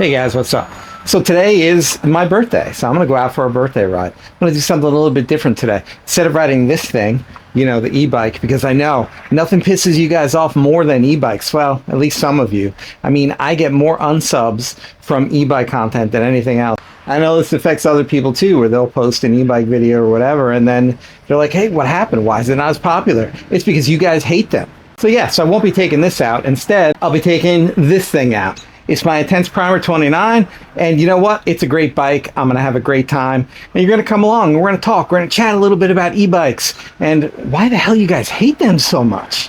Hey guys, what's up? So today is my birthday, so I'm gonna go out for a birthday ride. I'm gonna do something a little bit different today. Instead of riding this thing, you know, the e-bike, because I know nothing pisses you guys off more than e-bikes. Well, at least some of you. I mean, I get more unsubs from e-bike content than anything else. I know this affects other people too, where they'll post an e-bike video or whatever, and then they're like, hey, what happened? Why is it not as popular? It's because you guys hate them. So yeah, so I won't be taking this out. Instead, I'll be taking this thing out. It's my Intense Primer 29, and you know what? It's a great bike. I'm gonna have a great time, and you're gonna come along, and we're gonna talk. We're gonna chat a little bit about e-bikes, and why the hell you guys hate them so much.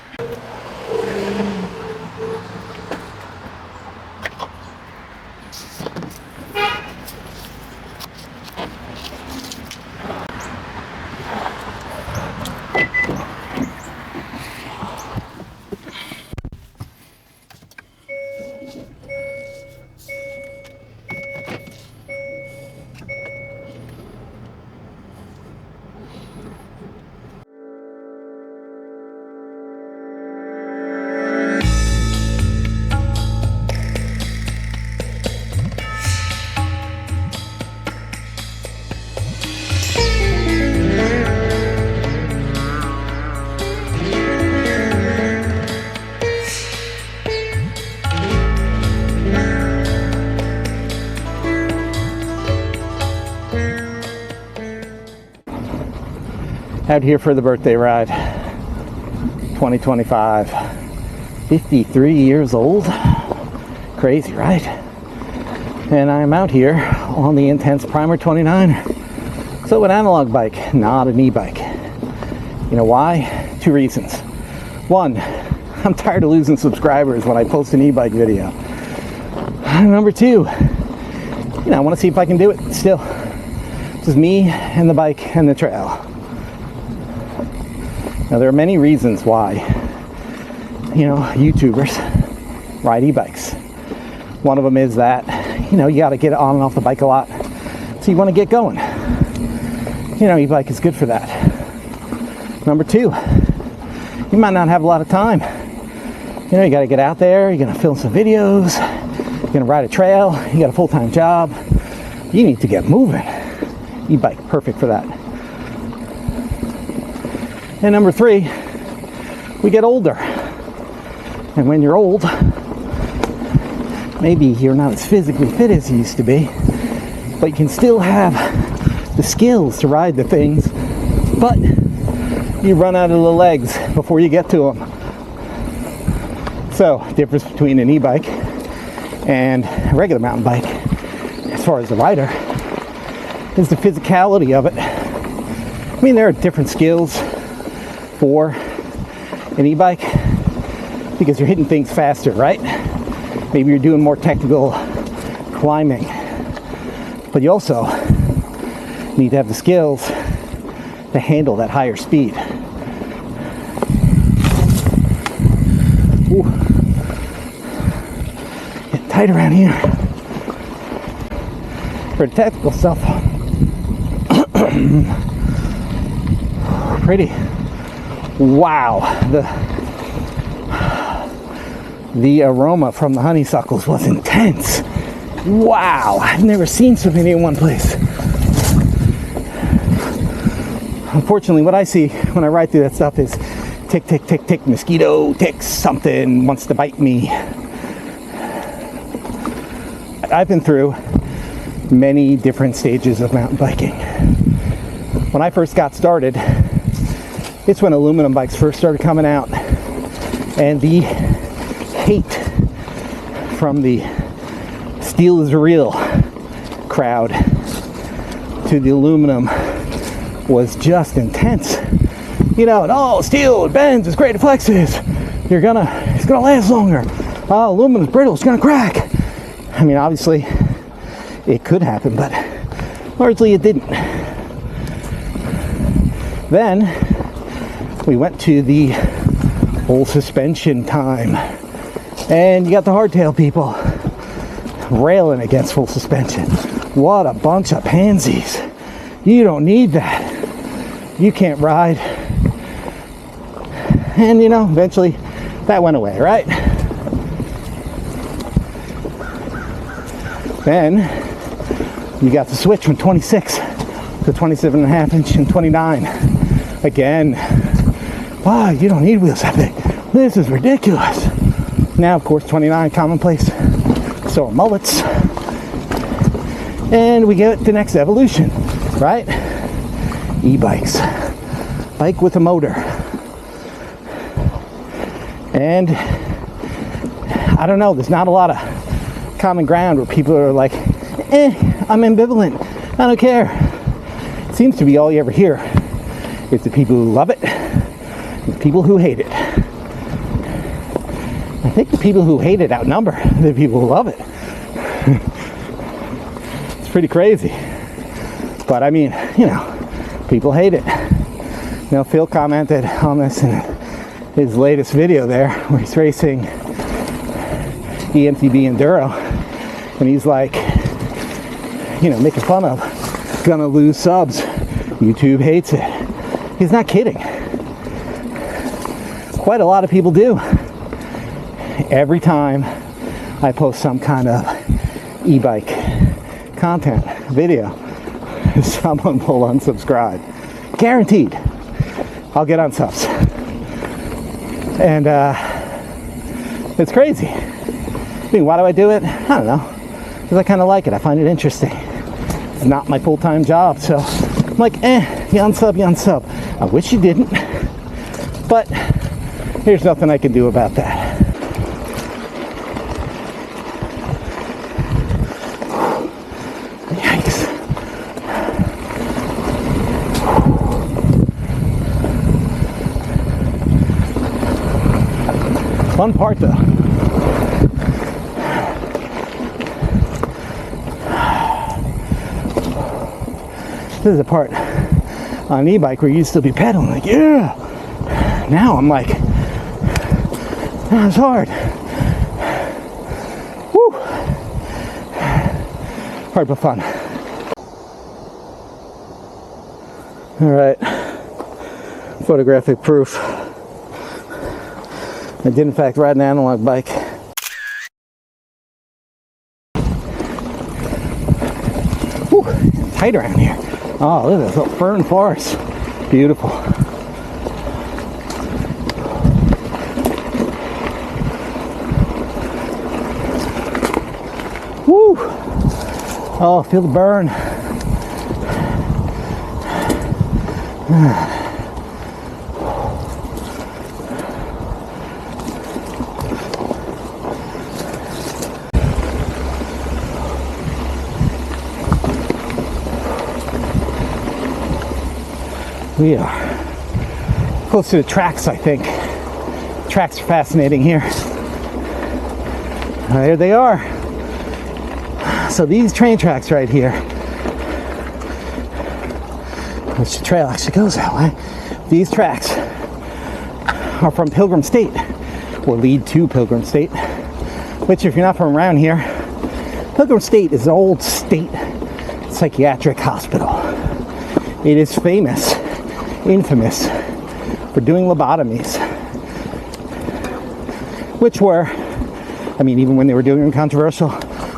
Out here for the birthday ride, 2025, 53 years old, crazy, right? And I'm out here on the Intense Primer 29, so an analog bike, not an e-bike. You know why? Two reasons. One, I'm tired of losing subscribers when I post an e-bike video. Number two, I want to see if I can do it still. Just me and the bike and the trail. Now, there are many reasons why, YouTubers ride e-bikes. One of them is that, you got to get on and off the bike a lot. So you want to get going. E-bike is good for that. Number two, you might not have a lot of time. You got to get out there. You're going to film some videos. You're going to ride a trail. You got a full-time job. You need to get moving. E-bike, perfect for that. And number three, we get older. And when you're old, maybe you're not as physically fit as you used to be, but you can still have the skills to ride the things, but you run out of the legs before you get to them. So, difference between an e-bike and a regular mountain bike, as far as the rider, is the physicality of it. I mean, there are different skills for an e-bike because you're hitting things faster, right? Maybe you're doing more technical climbing, but you also need to have the skills to handle that higher speed. Ooh. Getting tight around here. For the technical stuff, pretty. Wow, the aroma from the honeysuckles was intense. Wow, I've never seen so many in one place. Unfortunately, what I see when I ride through that stuff is tick, tick, tick, tick, mosquito, tick, something wants to bite me. I've been through many different stages of mountain biking. When I first got started, it's when aluminum bikes first started coming out, and the hate from the steel is real crowd to the aluminum was just intense. Oh, steel, it bends, it's great, it flexes, it's gonna last longer. Oh, aluminum's brittle, it's gonna crack. I mean, obviously it could happen, but largely it didn't. Then we went to the full suspension time, and you got the hardtail people railing against full suspension. What a bunch of pansies. You don't need that. You can't ride. And eventually that went away, right? Then you got the switch from 26 to 27.5 inch and 29. Again, wow, you don't need wheels that big. This is ridiculous. Now, of course, 29 commonplace. So are mullets. And we get the next evolution, right? E-bikes. Bike with a motor. And I don't know, there's not a lot of common ground where people are like, I'm ambivalent, I don't care. It seems to be all you ever hear is the people who love it and the people who hate it. I think the people who hate it outnumber the people who love it. It's pretty crazy. But I mean, you know, people hate it. You know, Phil commented on this in his latest video there where he's racing EMTB Enduro, and he's like, you know, making fun of gonna lose subs. YouTube hates it. He's not kidding. Quite a lot of people do. Every time I post some kind of e-bike content video, someone will unsubscribe. Guaranteed. I'll get unsubs. And it's crazy. I mean, why do I do it? I don't know. Because I kind of like it. I find it interesting. It's not my full-time job, so I'm like, you unsub, you unsub. I wish you didn't, but there's nothing I can do about that. Yikes. Fun part though. This is a part on an e-bike where you used to be pedaling like, yeah. Now I'm like, it's hard. Woo. Hard but fun. All right. Photographic proof. I did in fact ride an analog bike. Whew, tight around here. Oh, look at this little fern forest. Beautiful. Woo! Oh, feel the burn. We are close to the tracks, I think. Tracks are fascinating here. There they are. So these train tracks right here, which the trail actually goes that way. These tracks are from Pilgrim State, or lead to Pilgrim State, which if you're not from around here, Pilgrim State is an old state psychiatric hospital. It is famous, infamous for doing lobotomies, which were, I mean, even when they were doing them, controversial,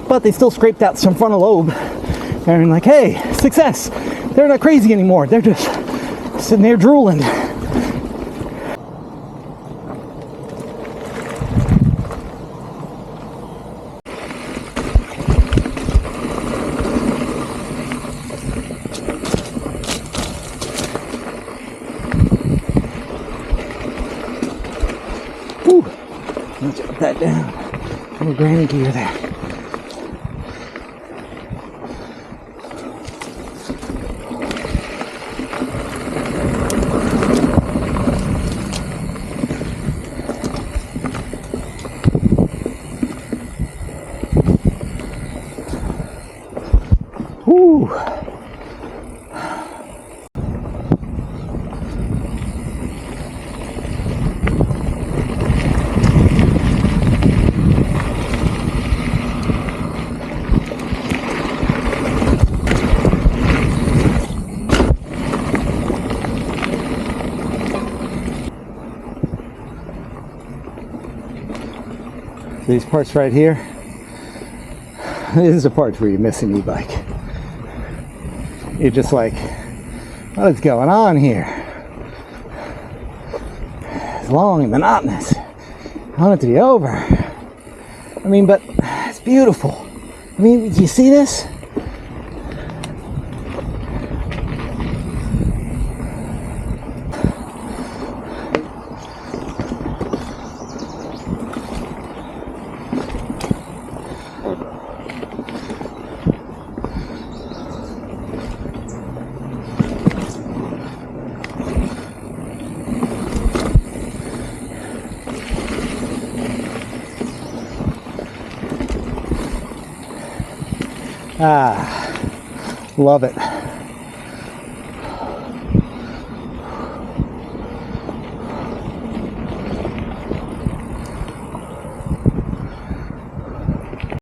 but they still scraped out some frontal lobe and like, hey, success. They're not crazy anymore. They're just sitting there drooling. Whew. Let's put that down. Little granny gear there. Whew. These parts right here This is the part where you miss an e-bike. You're just like, what is going on here? It's long and monotonous. I want it to be over. I mean, but it's beautiful. I mean, do you see this? Ah, love it.